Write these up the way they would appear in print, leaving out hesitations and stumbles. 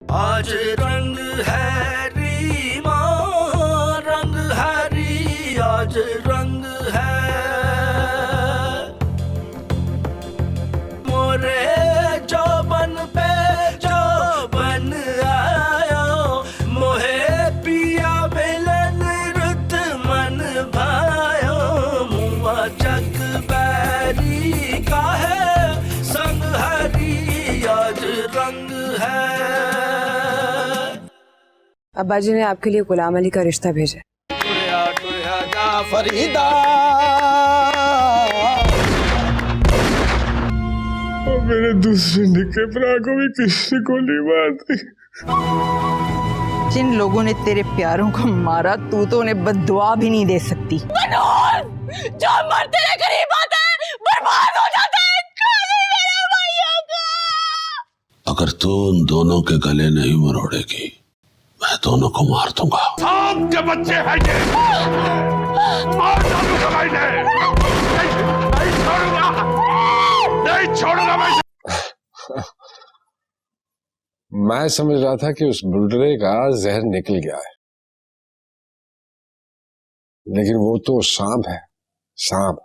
आज रंग है रीमा, रंग है री, आज रंग है मोरे चौबन पे चौबन आयो, मोहे पिया मिलन रुत मन भायो, मुआ चक बैरी का है संग हरी, आज रंग है। अब्बा जी ने आपके लिए गुलाम अली का रिश्ता भेजा। फरीदा मेरे दूसरे निके भरा को भी किसी गोली मार दी। जिन लोगों ने तेरे प्यारों को मारा तू तो उन्हें बद्दुआ भी नहीं दे सकती। जो मरते हैं गरीब आता है, बर्बाद हो जाता है, खाली मेरे भाइयों का। अगर तू उन दोनों के गले नहीं मरोड़ेगी, मैं दोनों को मार दूंगा। सांप के बच्चे हैं ये, मार डालूंगा मैंने, नहीं छोड़ूंगा, नहीं छोड़ूंगा मैं। मैं समझ रहा था कि उस बुलडरे का जहर निकल गया है, लेकिन वो तो सांप है, सांप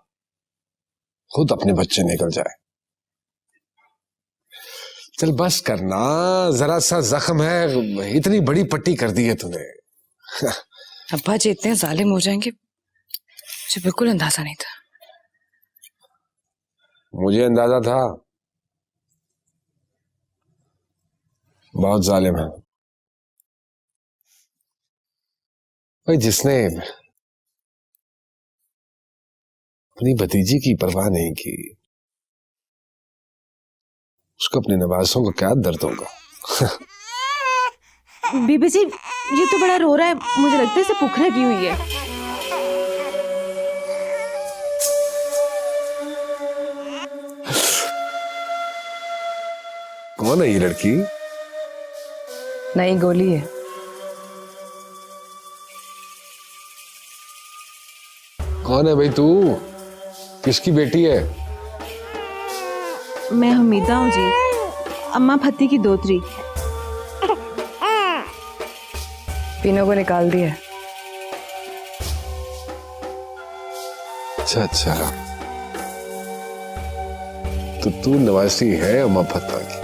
खुद अपने बच्चे निकल जाए। चल बस करना, जरा सा जख्म है, इतनी बड़ी पट्टी कर दी है तूने। अब्बा जी इतने जालिम हो जाएंगे मुझे बिल्कुल अंदाजा नहीं था। मुझे अंदाजा था, बहुत जालिम है भाई। जिसने अपनी भतीजी की परवाह नहीं की, उसको अपने नवासों को क्या दर्द होगा। बीबी जी ये तो बड़ा रो रहा है, मुझे लगता है इसे भूख लगी हुई है। कौन है ये लड़की? नई गोली है। कौन है भाई तू? किसकी बेटी है? मैं हमीदा हूँ जी, अम्मा फत्ती की दोतरी। तीनों को निकाल दिया। अच्छा अच्छा, तो तू नवासी है अम्मा फत्ता की।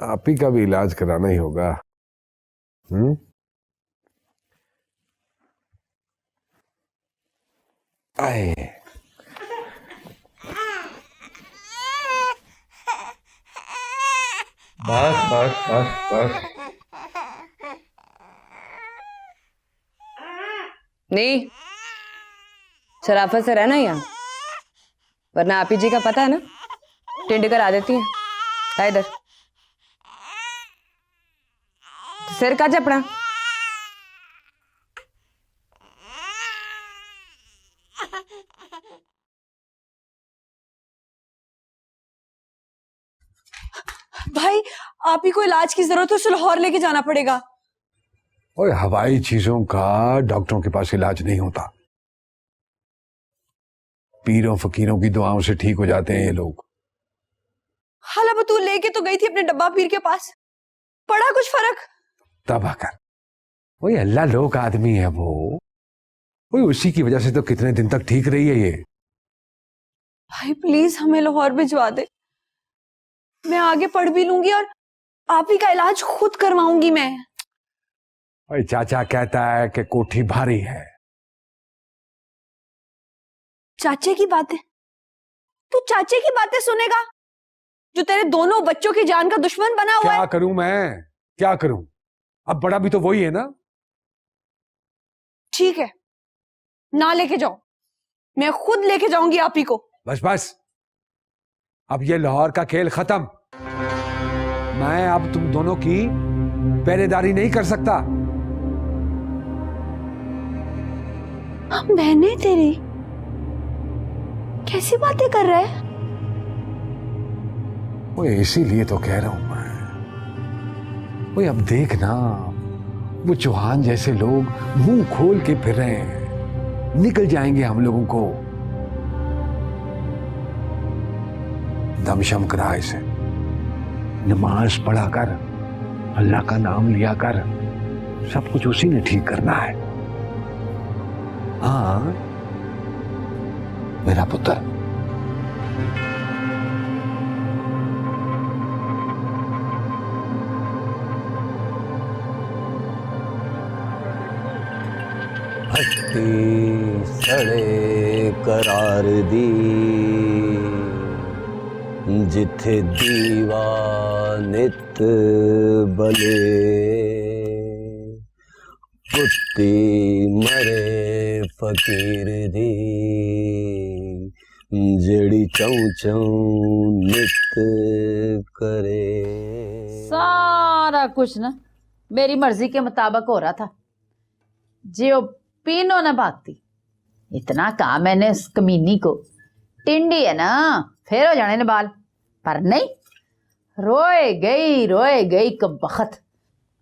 आप ही का भी इलाज कराना ही होगा। आए बस बस बस बस। नहीं, शराफत से रहना यहाँ, वरना आप ही जी का पता है ना, टिंड करा देती है। ला इधर सिर का चपड़ा। भाई आप ही को इलाज की जरूरत है, उसे लाहौर लेके जाना पड़ेगा। और हवाई चीजों का डॉक्टरों के पास इलाज नहीं होता। पीरों फकीरों की दुआओं से ठीक हो जाते हैं ये लोग। हाला बतूल लेके तो गई थी अपने डब्बा पीर के पास, पड़ा कुछ फर्क? तब आकर वही अल्लाह लोग आदमी है वो, वही उसी की वजह से तो कितने दिन तक ठीक रही है ये। भाई प्लीज हमें लाहौर भिजवा दे, मैं आगे पढ़ भी लूंगी और आप ही का इलाज खुद करवाऊंगी मैं। भाई चाचा कहता है कि कोठी भारी है। चाचे की बातें? तू चाचे की बातें सुनेगा जो तेरे दोनों बच्चों की जान का दुश्मन बना हुआ है? क्या करूं मैं, क्या करूं? अब बड़ा भी तो वही है ना। ठीक है, ना लेके जाओ, मैं खुद लेके जाऊंगी आप ही को। बस बस, अब ये लाहौर का खेल खत्म। मैं अब तुम दोनों की पहरेदारी नहीं कर सकता। हम बहनें तेरी, कैसी बातें कर रहे हैं? वो इसीलिए तो कह रहा हूं मैं ओए अब देख ना, वो चौहान जैसे लोग मुंह खोल के फिर रहे हैं, निकल जाएंगे हम लोगों को। दमशम करा इसे, नमाज पढ़ा कर, अल्लाह का नाम लिया कर, सब कुछ उसी ने ठीक करना है। हाँ मेरा पुत्र। हट्टी सड़े करार दी जिथे दीवा नित बले पुत्ती मरे फकीर दी जड़ी चौं चौं नित करे। सारा कुछ ना मेरी मर्जी के मुताबिक हो रहा था। जो पीनो न भागती, इतना कहा मैंने उस कमीनी को, टिंडी है ना फिर हो जाने न बाल, पर नहीं, रोए गई कबख्त।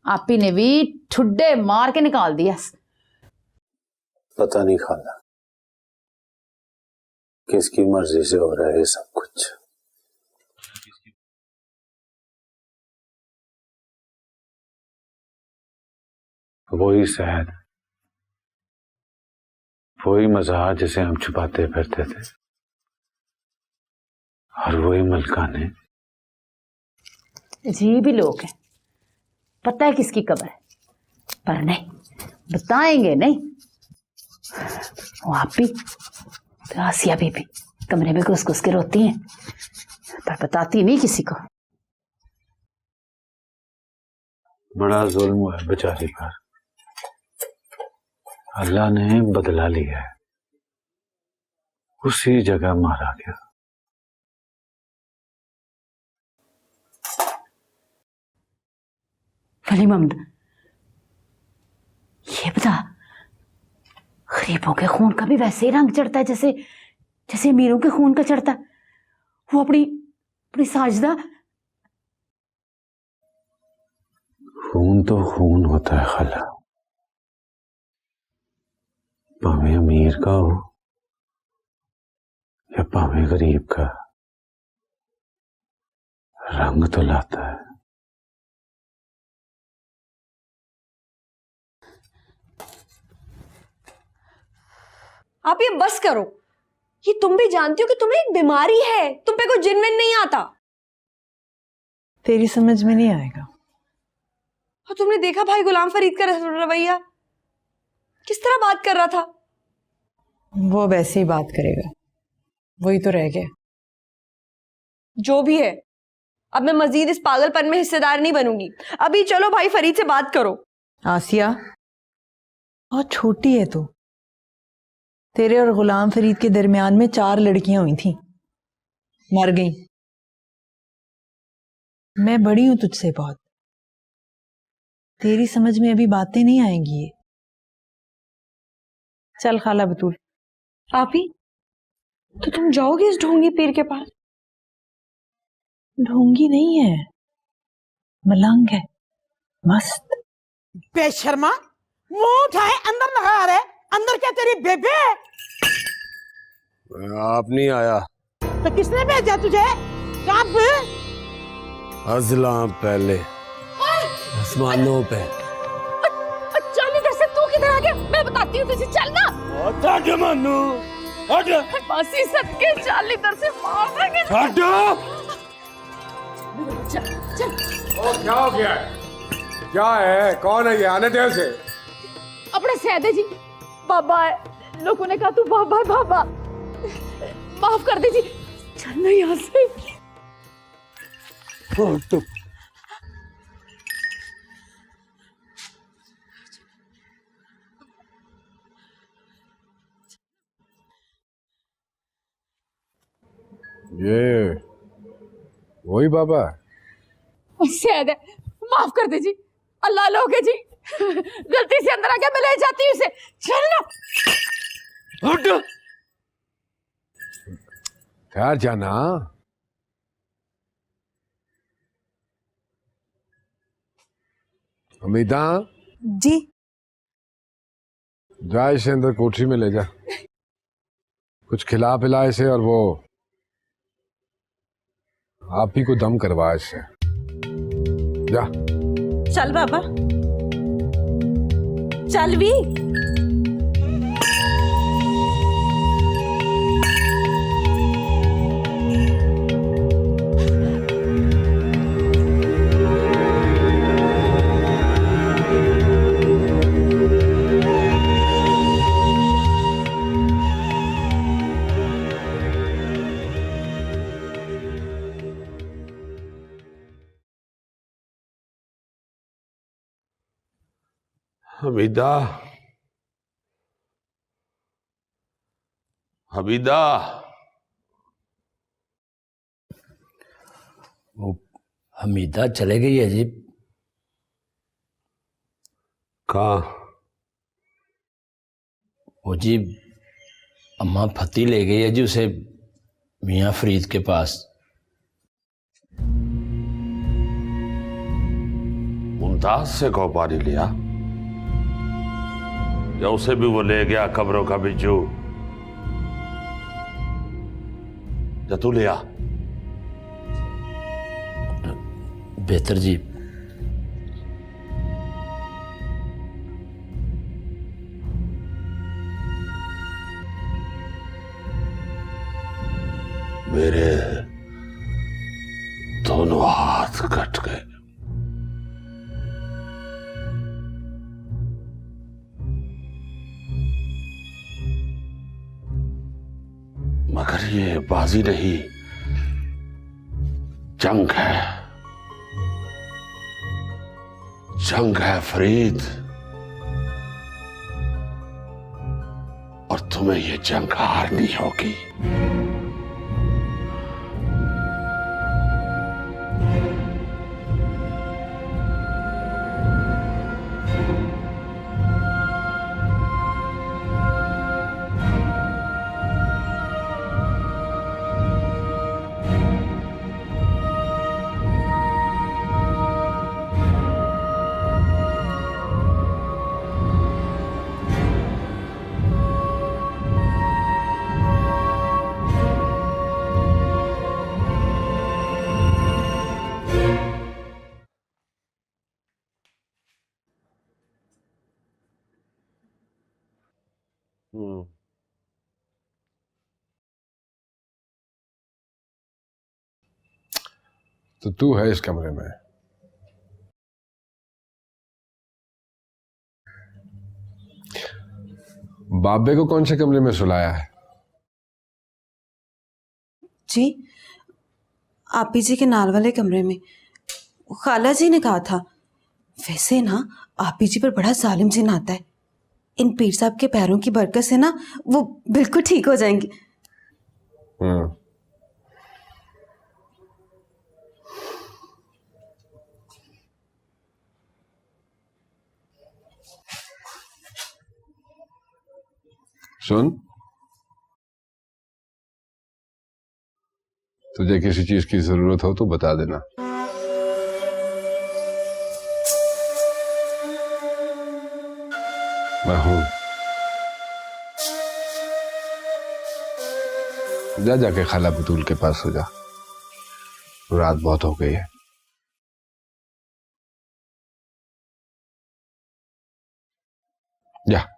आपी ने भी ठुड्डे मार के निकाल दिया। पता नहीं खाला किसकी मर्जी से हो रहा है सब कुछ। वही शहद, वही मज़ाक जिसे हम छुपाते फिरते थे, और वही मलकाने। अजीब ही लोग हैं, पता है किसकी कब्र है, पर नहीं बताएंगे नहीं। वो आप भी तो आसिया भी कमरे में घुस घुस के रोती हैं, पर बताती नहीं किसी को। बड़ा जुल्म हुआ है बेचारी पर, अल्लाह ने बदला लिया है, उसी जगह मारा गया। वली ममद, ये बता, गरीबों के खून का भी वैसे ही रंग चढ़ता है जैसे जैसे अमीरों के खून का चढ़ता है। वो अपनी अपनी साजदा। खून तो खून होता है खाला, भावे अमीर का हो या भावे गरीब का, रंग तो लाता है। आप ये बस करो, ये तुम भी जानती हो कि तुम्हें एक बीमारी है, तुम पे कोई जिन विन नहीं आता। तेरी समझ में नहीं आएगा। और तुमने देखा भाई गुलाम फरीद का रवैया, किस तरह बात कर रहा था। वो वैसे ही बात करेगा, वही तो रह गया। जो भी है, अब मैं मजीद इस पागलपन में हिस्सेदार नहीं बनूंगी। अभी चलो भाई फरीद से बात करो। आसिया, और छोटी है तू। तेरे और गुलाम फरीद के दरमियान में 4 लड़कियां हुई थी, मर गई। मैं बड़ी हूं तुझसे बहुत, तेरी समझ में अभी बातें नहीं आएंगी ये। चल खाला बतूल। आपी, तो तुम जाओगे इस ढोंगी पीर के पास? ढोंगी नहीं है, मलंग है, मस्त। बेशर्मा, मुंह उठाए अंदर लगा रहे, अंदर क्या तेरी बेबे? आप नहीं आया तो किसने भेजा तुझे? कब? अजला पहले आसमानों पे। चल इधर से, तू किधर आ गया? मैं बताती हूँ तुझे, चलना। मानू बासी सबके चल इधर से, मार देंगे। चल चल। ओ क्या हो गया? क्या है? कौन है ये? आने दे उसे। अपने सैदे जी बाबा है, लोगों ने कहा तू बाबा है। बाबा माफ कर दीजिए, चलना यहाँ से। ये वही बाबा? सैद है, माफ कर दीजिए, अल्लाह लोगे जी, गलती से अंदर आ गया, मैं ले जाती हूँ इसे। चलना। ठहर जाना। अमिता, जी जा इसे अंदर कोठरी में ले जा, कुछ खिला पिला इसे, और वो आप ही को दम करवा इससे। जा। चल बाबा, चल भी। हमीदा, हमीदा, वो हमीदा चले गई है जी। कहाँ? वो जी अम्मा फती ले गई है जी उसे मियाँ फरीद के पास। मुमताज से कौ पानी लिया, या उसे भी वो ले गया कब्रों का बिज्जू? या तू लिया? बेहतर जी। मेरे दोनों हाथ कट गए। मगर ये बाजी नहीं, जंग है, जंग है फरीद, और तुम्हें ये जंग हारनी होगी। तो तू है इस कमरे में। बाबे को कौन से कमरे में सुलाया है? जी, आपी जी के नाल वाले कमरे में। खाला जी ने कहा था। वैसे ना आपी जी पर बड़ा जालिम जिन आता है। इन पीर साहब के पैरों की बरकत से ना वो बिल्कुल ठीक हो जाएंगे। सुन, तुझे किसी चीज की जरूरत हो तो बता देना। मैं हूं। जा जाके खाला बतूल के पास हो जा, रात बहुत हो गई है। जा।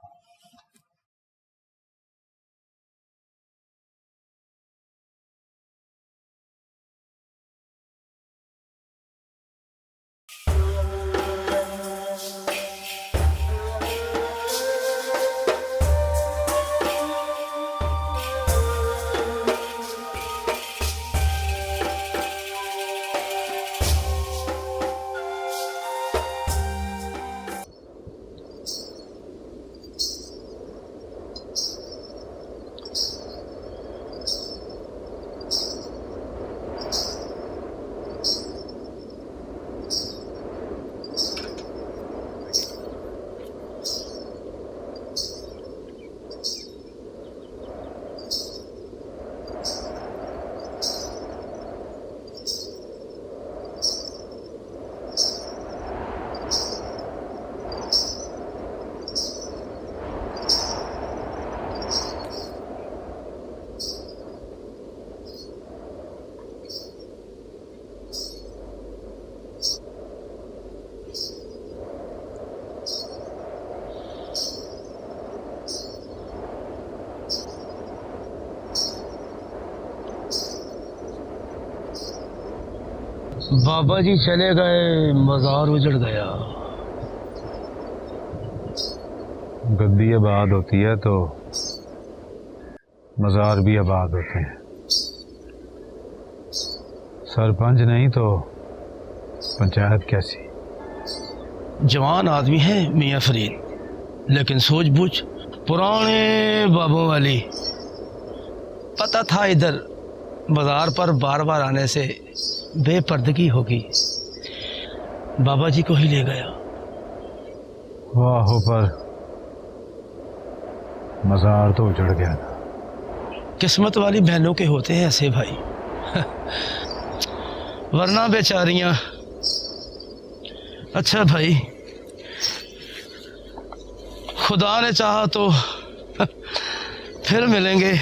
बाबा जी चले गए, मजार उजड़ गया। गद्दी आबाद होती है तो मजार भी आबाद होते हैं। सरपंच नहीं तो पंचायत कैसी। जवान आदमी है मियाँ फरीद, लेकिन सूझबूझ पुराने बाबों वाली। पता था इधर बाजार पर बार बार आने से बेपर्दगी होगी, बाबा जी को ही ले गया। वाह, पर मजार तो उजड़ गया था। किस्मत वाली बहनों के होते हैं ऐसे भाई, वरना बेचारियां। अच्छा भाई, खुदा ने चाहा तो फिर मिलेंगे।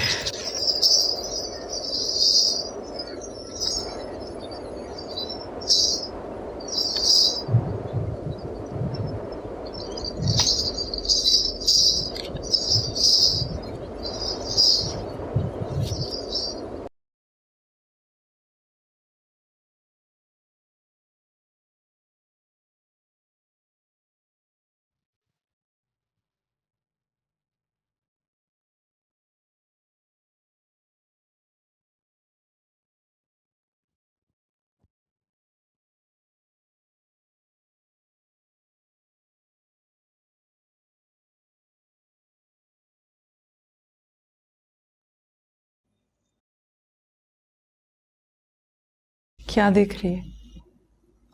क्या देख रही है?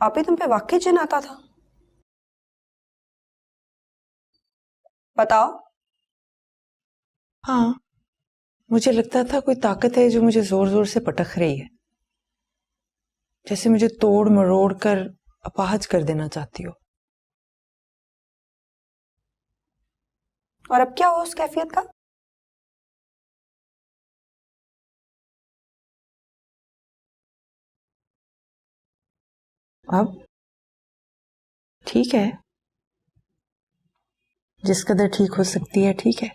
आप ही तुम पे वाकई जिन आता था? बताओ। हाँ, मुझे लगता था कोई ताकत है जो मुझे जोर जोर से पटक रही है, जैसे मुझे तोड़ मरोड़ कर अपाहज कर देना चाहती हो। और अब क्या हो उस कैफियत का? अब ठीक है, जिस कदर ठीक हो सकती है ठीक है।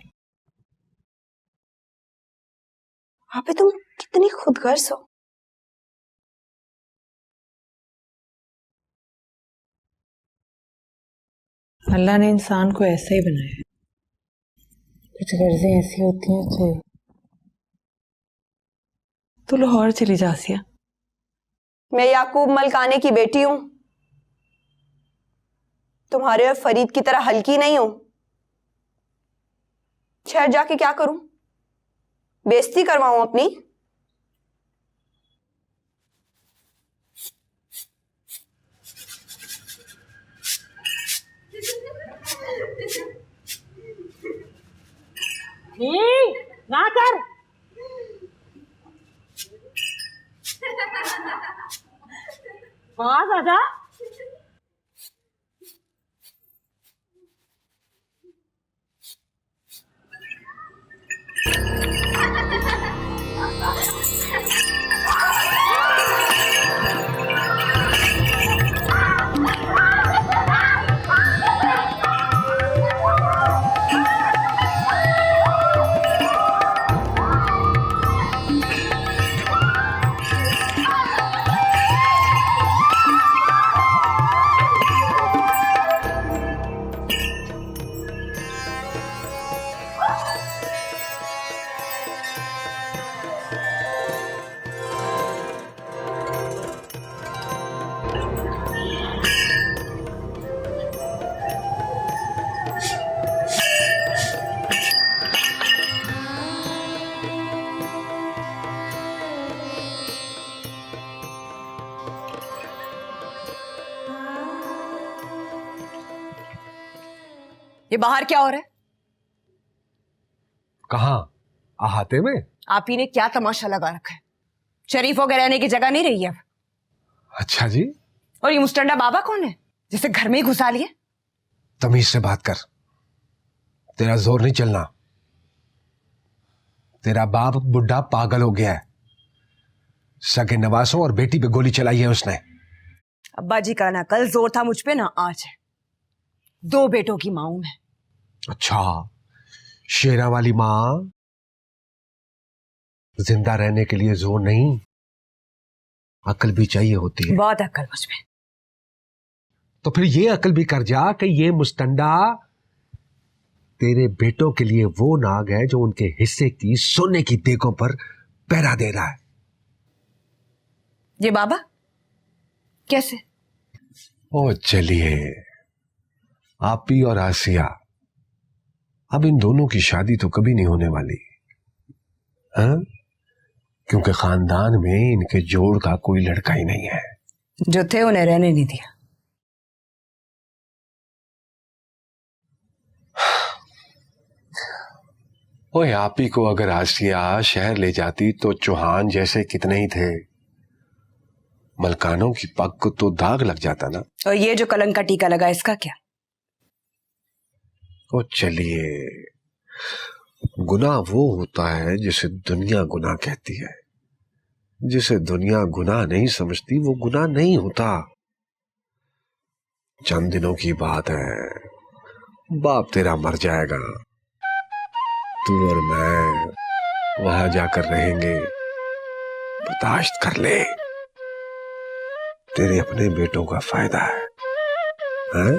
आप ही तुम कितनी खुदगर्ज हो। अल्लाह ने इंसान को ऐसा ही बनाया है। कुछ गर्जें ऐसी होती हैं कि तू लाहौर चली जा आसिया। मैं याकूब मलकाने की बेटी हूं, तुम्हारे और फरीद की तरह हल्की नहीं हूं। शहर जाके क्या करूं? बेइज्जती करवाऊं अपनी? ना कर। पास आजा। ये बाहर क्या हो रहा है? कहाँ? अहाते में। आप ही ने क्या तमाशा लगा रखा है? शरीफों के रहने की जगह नहीं रही है अब। अच्छा जी। और ये मुस्टंडा बाबा कौन है जिसे घर में ही घुसा लिए? तमीज से बात कर, तेरा जोर नहीं चलना। तेरा बाप बुढ़ा पागल हो गया है, सगे नवासों और बेटी पे गोली चलाई है उसने। अब्बा जी का ना कल जोर था मुझ पे ना आज है। 2 बेटों की मां हूं मैं। अच्छा, शेरा वाली मां। जिंदा रहने के लिए जोर नहीं, अकल भी चाहिए होती है। बहुत अक्ल मुझ में। तो फिर ये अकल भी कर जा कि ये मुस्तंडा तेरे बेटों के लिए वो नाग है जो उनके हिस्से की सोने की देगों पर पहरा दे रहा है। ये बाबा कैसे? ओ चलिए, आपी और आसिया, अब इन दोनों की शादी तो कभी नहीं होने वाली, हाँ? क्योंकि खानदान में इनके जोड़ का कोई लड़का ही नहीं है। जो थे उन्हें रहने नहीं दिया। ओए, आपी को अगर आसिया शहर ले जाती तो चौहान जैसे कितने ही थे, मलकानों की पग को तो दाग लग जाता ना। और ये जो कलंक का टीका लगा, इसका क्या? ओ चलिए, गुनाह वो होता है जिसे दुनिया गुनाह कहती है। जिसे दुनिया गुनाह नहीं समझती वो गुनाह नहीं होता। चंद दिनों की बात है, बाप तेरा मर जाएगा, तू और मैं वहां जाकर रहेंगे। बर्दाश्त कर ले, तेरे अपने बेटों का फायदा है, हैं?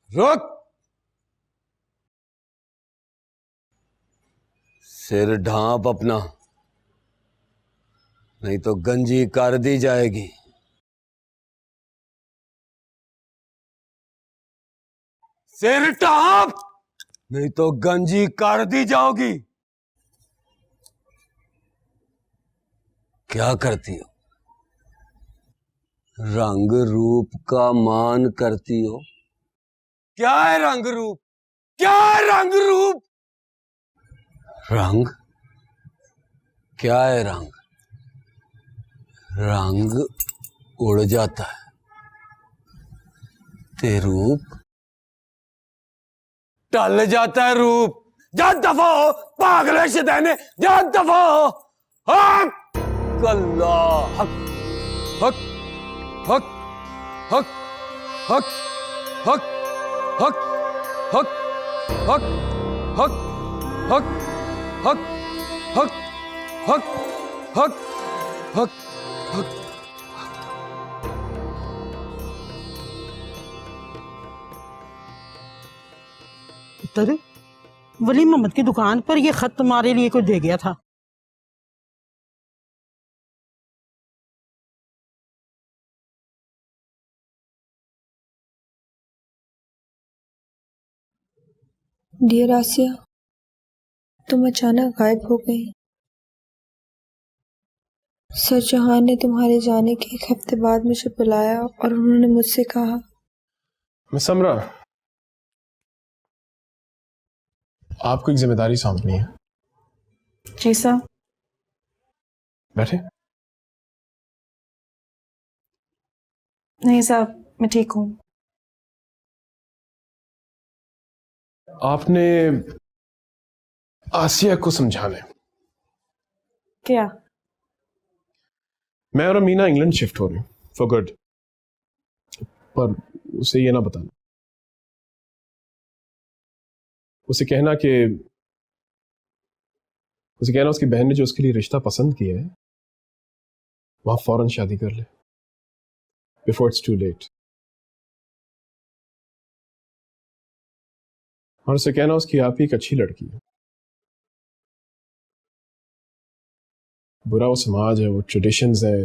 रुक! सिर ढांप अपना, नहीं तो गंजी कर दी जाएगी। सिर ढांप, नहीं तो गंजी कर दी जाओगी। क्या करती हो? रंग रूप का मान करती हो? क्या है रंग रूप? क्या है रंग रूप? रंग क्या है? रंग रंग उड़ जाता है, ते रूप टल जाता है। रूप जा दफा हो, पागले शैताने, जा दफा हो। हक अल्लाह, हक हक हक हक हक हक हक हक हक हक हक हक हक हक हक हक हक। पुत्र, वली मोहम्मद की दुकान पर यह खत तुम्हारे लिए कुछ दे गया था। डियर आसिया, तुम अचानक गायब हो गई। सर जहान ने तुम्हारे जाने के 1 हफ्ते बाद मुझे बुलाया और उन्होंने मुझसे कहा, मिस समरा, आपको एक जिम्मेदारी सौंपनी है। जी सर। बैठे। नहीं साहब, मैं ठीक हूँ। आपने आसिया को समझाना है। क्या? मैं और अमीना इंग्लैंड शिफ्ट हो रहे हैं फॉर गुड, पर उसे ये ना बताना। उसे कहना उसकी बहन ने जो उसके लिए रिश्ता पसंद किया है वहां फौरन शादी कर ले, बिफोर इट्स टू लेट। और उसे कहना उसकी आप ही एक अच्छी लड़की है। बुरा वो समाज है, वो ट्रेडिशंस है,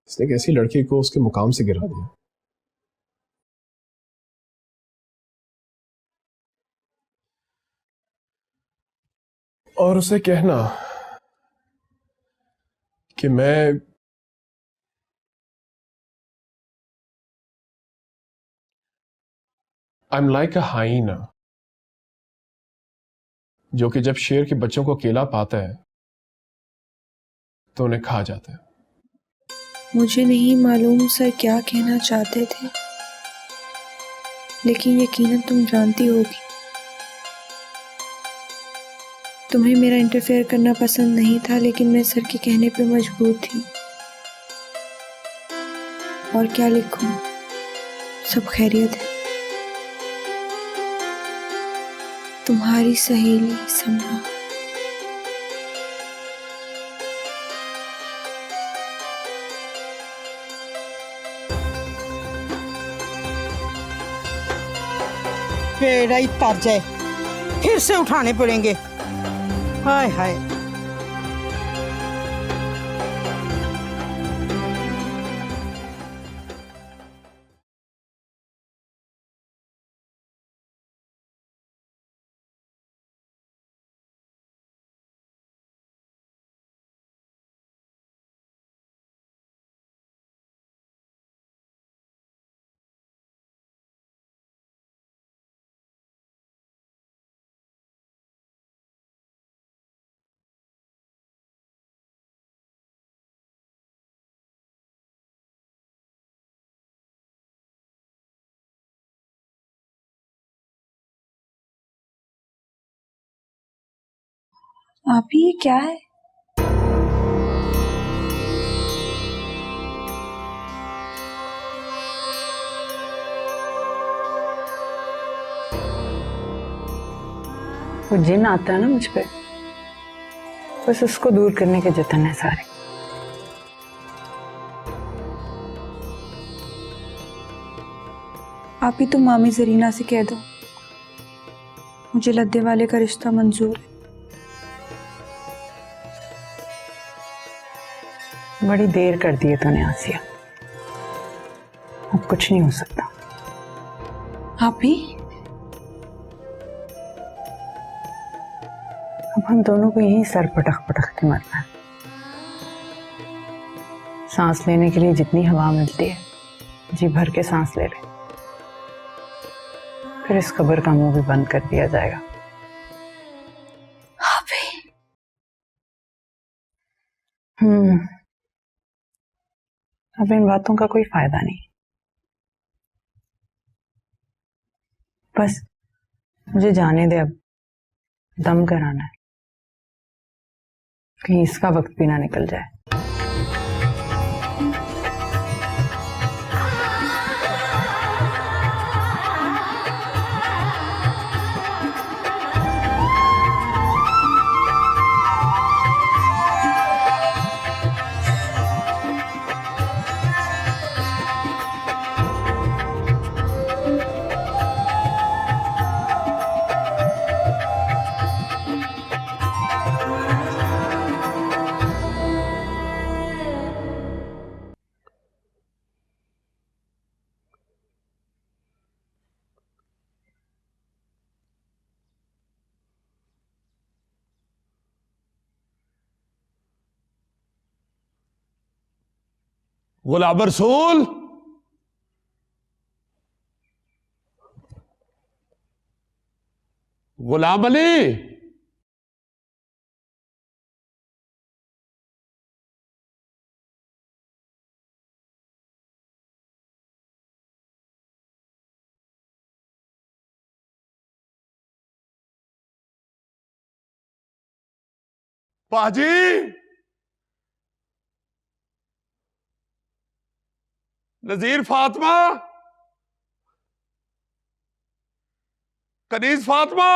इसने एक ऐसी लड़की को उसके मुकाम से गिरा दिया। और उसे कहना कि मैं I'm like a hyena, जो कि जब शेर के बच्चों को अकेला पाता है तो उन्हें खा जाता है। मुझे नहीं मालूम सर क्या कहना चाहते थे, लेकिन यकीनन तुम जानती होगी। तुम्हें मेरा इंटरफेयर करना पसंद नहीं था, लेकिन मैं सर के कहने पे मजबूर थी। और क्या लिखूं, सब खैरियत है। तुम्हारी सहेली समरा। पेड़ ही तर जाए, फिर से उठाने पड़ेंगे। हाय हाय। आप ही ये क्या है? वो जिन आता है ना मुझ पे, बस उसको दूर करने के जतन है सारे। आप ही तो मामी जरीना से कह दो मुझे लद्दे वाले का रिश्ता मंजूर है। बड़ी देर कर दी है तूने आसिया, अब कुछ नहीं हो सकता। आप ही अब हम दोनों को यहीं सर पटक पटक के मरना है। सांस लेने के लिए जितनी हवा मिलती है, जी भर के सांस ले ले, फिर इस कब्र का मुंह भी बंद कर दिया जाएगा। अब इन बातों का कोई फायदा नहीं, बस मुझे जाने दे, अब दम कराना है, कहीं इसका वक्त भी ना निकल जाए। गुलाम रसूल, गुलाम अली, पाजी, नजीर फातिमा, कनीज फातिमा,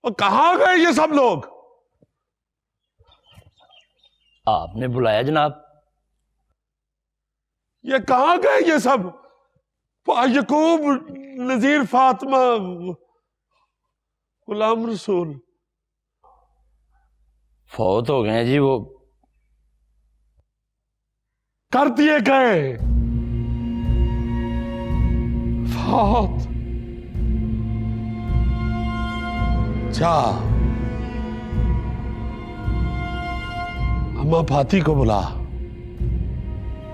और कहां गए ये सब लोग? आपने बुलाया जनाब। ये कहां गए ये सब? यकूब, नजीर फातिमा, गुलाम रसूल फौत हो गए जी, वो कर दिए गए। फौत अच्छा, अम्मा फाती को बुला।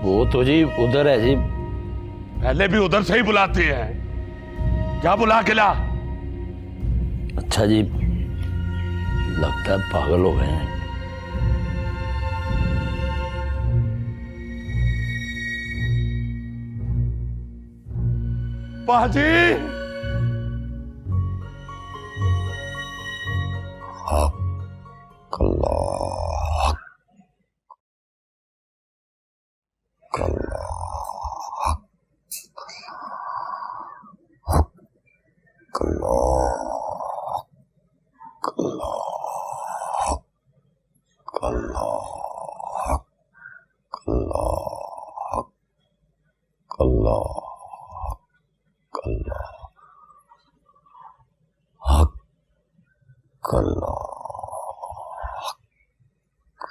वो तो जी उधर है जी। पहले भी उधर से ही बुलाती है, क्या बुला के ला। अच्छा जी, लगता है पागल हो गए हैं। पाजी,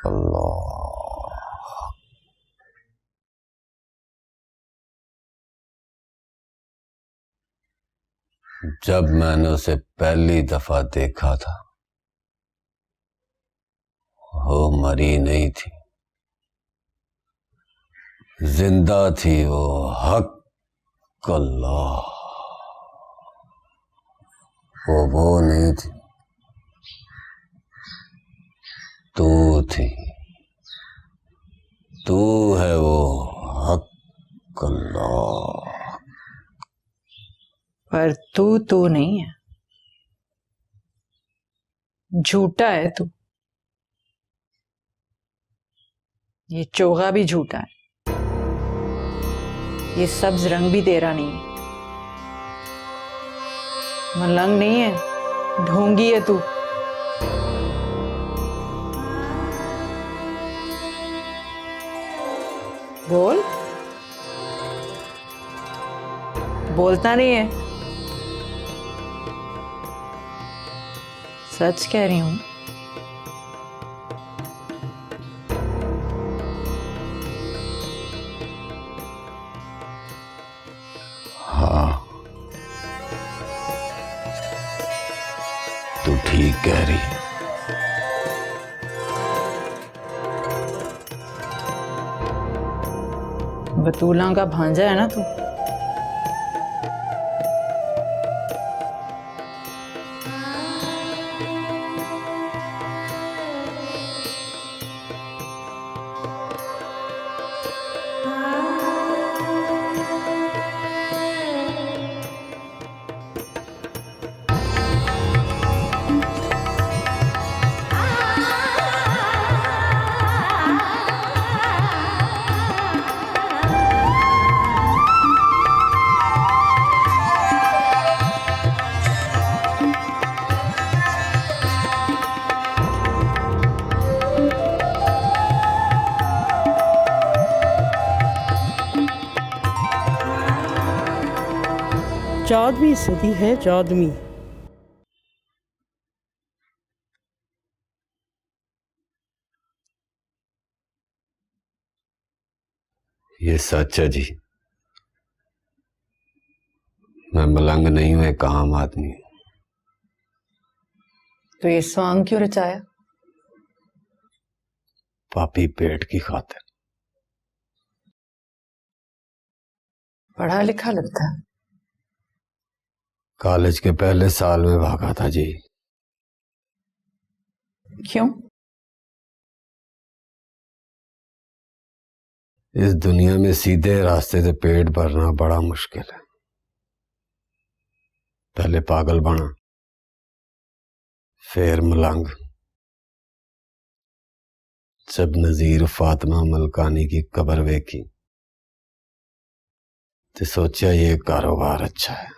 अल्लाह जब मैंने उसे पहली दफा देखा था वो मरी नहीं थी, जिंदा थी वो। हक अल्लाह, वो नहीं थी, तू थी, तू है वो। हक अल्लाह। पर तू नहीं है, झूठा है तू। ये चोगा भी झूठा है, ये सब्ज रंग भी तेरा नहीं है, मलंग नहीं है, ढोंगी है तू। बोल, बोलता नहीं है। सच कह रही हूं। हाँ, तू ठीक कह रही। बतूला का भांजा है ना तू। चौदहवीं सदी है, 14वीं। ये सच है जी, मैं मलंग नहीं हूं, एक आम आदमी हूं। तो ये सॉन्ग क्यों रचाया? पापी पेट की खातिर। पढ़ा लिखा लगता है। कॉलेज के पहले साल में भागा था जी। क्यों? इस दुनिया में सीधे रास्ते से पेट भरना बड़ा मुश्किल है। पहले पागल बना, फिर मलंग। जब नजीर फातिमा मलकानी की कब्र वेखी तो सोचा ये कारोबार अच्छा है,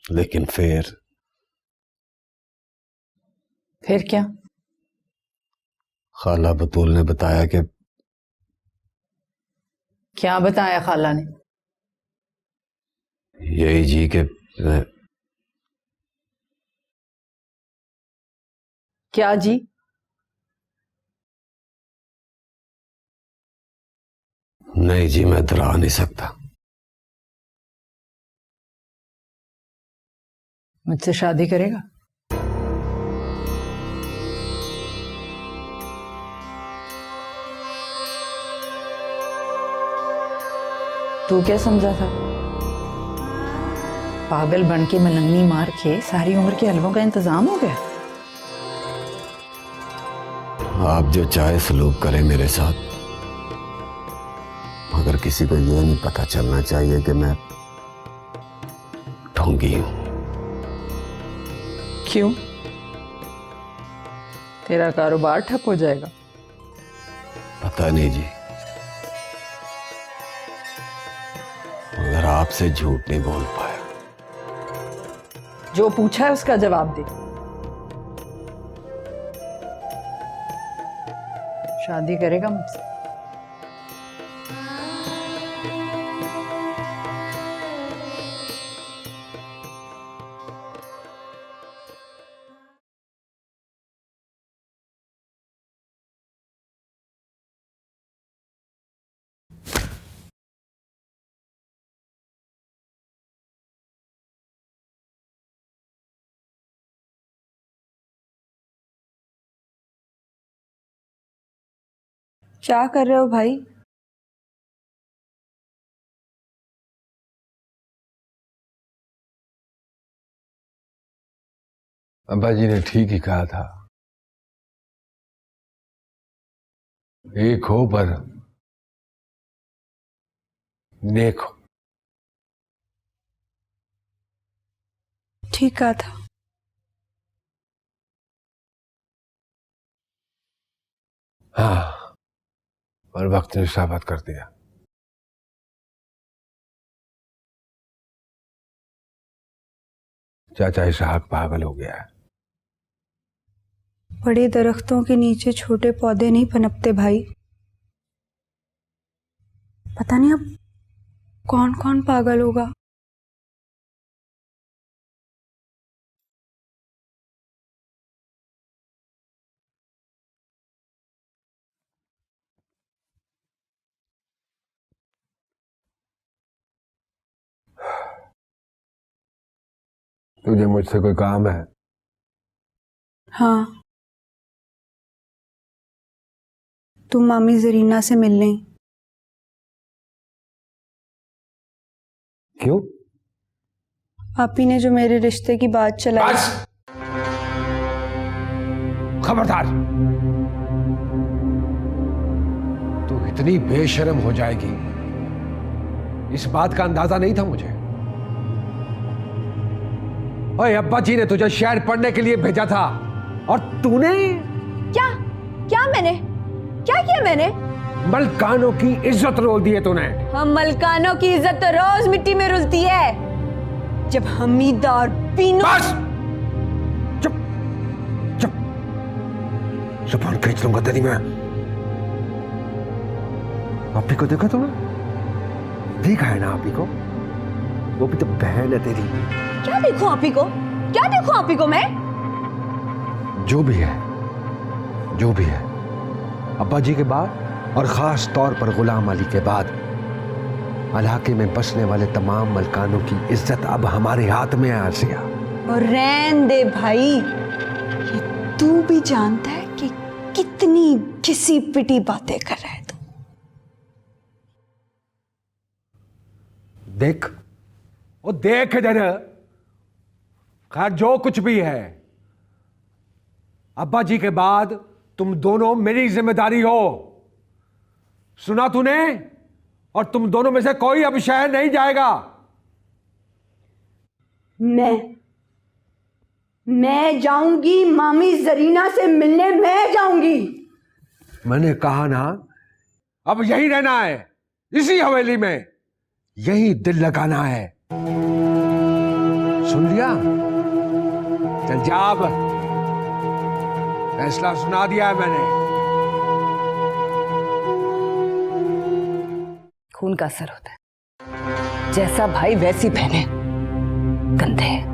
लेकिन फिर क्या? खाला बतूल ने बताया कि क्या बताया खाला ने? यही जी के क्या जी? नहीं जी, मैं डरा नहीं सकता। मुझसे शादी करेगा? तू क्या समझा था? पागल बन के मलंगनी मार के सारी उम्र के हलवों का इंतजाम हो गया? आप जो चाहे सलूक करें मेरे साथ, मगर किसी को यह नहीं पता चलना चाहिए कि मैं ढोंगी हूं। क्यों? तेरा कारोबार ठप हो जाएगा। पता नहीं जी, मगर आपसे झूठ नहीं बोल पाया। जो पूछा है उसका जवाब दे। शादी करेगा मुझसे? क्या कर रहे हो भाई? अब्बा जी ने ठीक ही कहा था, एक हो पर नेक हो। ठीक कहा था। हाँ, और वक्त ने साबित कर दिया। चाचा इसहाक पागल हो गया है। बड़े दरख्तों के नीचे छोटे पौधे नहीं पनपते भाई। पता नहीं अब कौन कौन पागल होगा। तुझे मुझसे कोई काम है? हाँ, तुम मामी जरीना से मिलने। क्यों? आप ही ने जो मेरे रिश्ते की बात चलाई। खबरदार, तू इतनी बेशर्म हो जाएगी, इस बात का अंदाजा नहीं था मुझे। ओए, अब्बा जी ने तुझे शहर पढ़ने के लिए भेजा था और तूने क्या मैंने क्या किया? मैंने मलकानों की इज्जत रोल दी है तूने। हम मलकानों की इज्जत तो रोज मिट्टी में रुलती है जब हमीदा और पीनू। बस चुप चुप, जुबान खींच लूंगा तेरी मैं। आपी को देखा तूने? देखा है ना आपी को? वो भी तो बहन है तेरी। क्या देखूं आपी को? क्या देखूं आपी को मैं? जो भी है, जो भी है, अब्बा जी के बाद और खास तौर पर गुलाम अली के बाद इलाके में बसने वाले तमाम मलकानों की इज्जत अब हमारे हाथ में है आसिया। और रहन दे भाई, ये तू भी जानता है कि कितनी घिसी पिटी बातें कर रहा है तू। देख, वो देख इधर। खैर, जो कुछ भी है, अब्बा जी के बाद तुम दोनों मेरी जिम्मेदारी हो। सुना तूने? और तुम दोनों में से कोई अब शहर नहीं जाएगा। मैं जाऊंगी मामी जरीना से मिलने। मैं जाऊंगी। मैंने कहा ना, अब यही रहना है, इसी हवेली में, यही दिल लगाना है। सुन लिया? चल जा, अब फैसला सुना दिया है मैंने। खून का असर होता है, जैसा भाई वैसी बहनें गंदे हैं।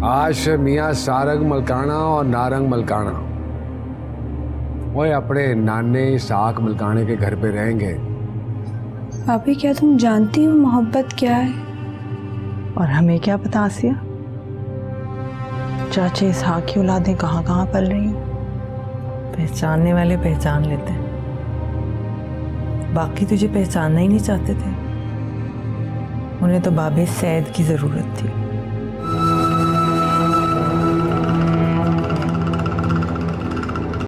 आज से मियाँ सारंग मलकाना और नारंग मलकाना वो अपने नाने साक मलकाने के घर पे रहेंगे। भाभी, क्या तुम जानती हो मोहब्बत क्या है? और हमें क्या पता आसिया, चाचे इसहाक की औलादें कहाँ कहाँ पल रही हैं। पहचानने वाले पहचान लेते हैं, बाकी तुझे पहचानना ही नहीं चाहते थे। उन्हें तो बाबे सैद की जरूरत थी।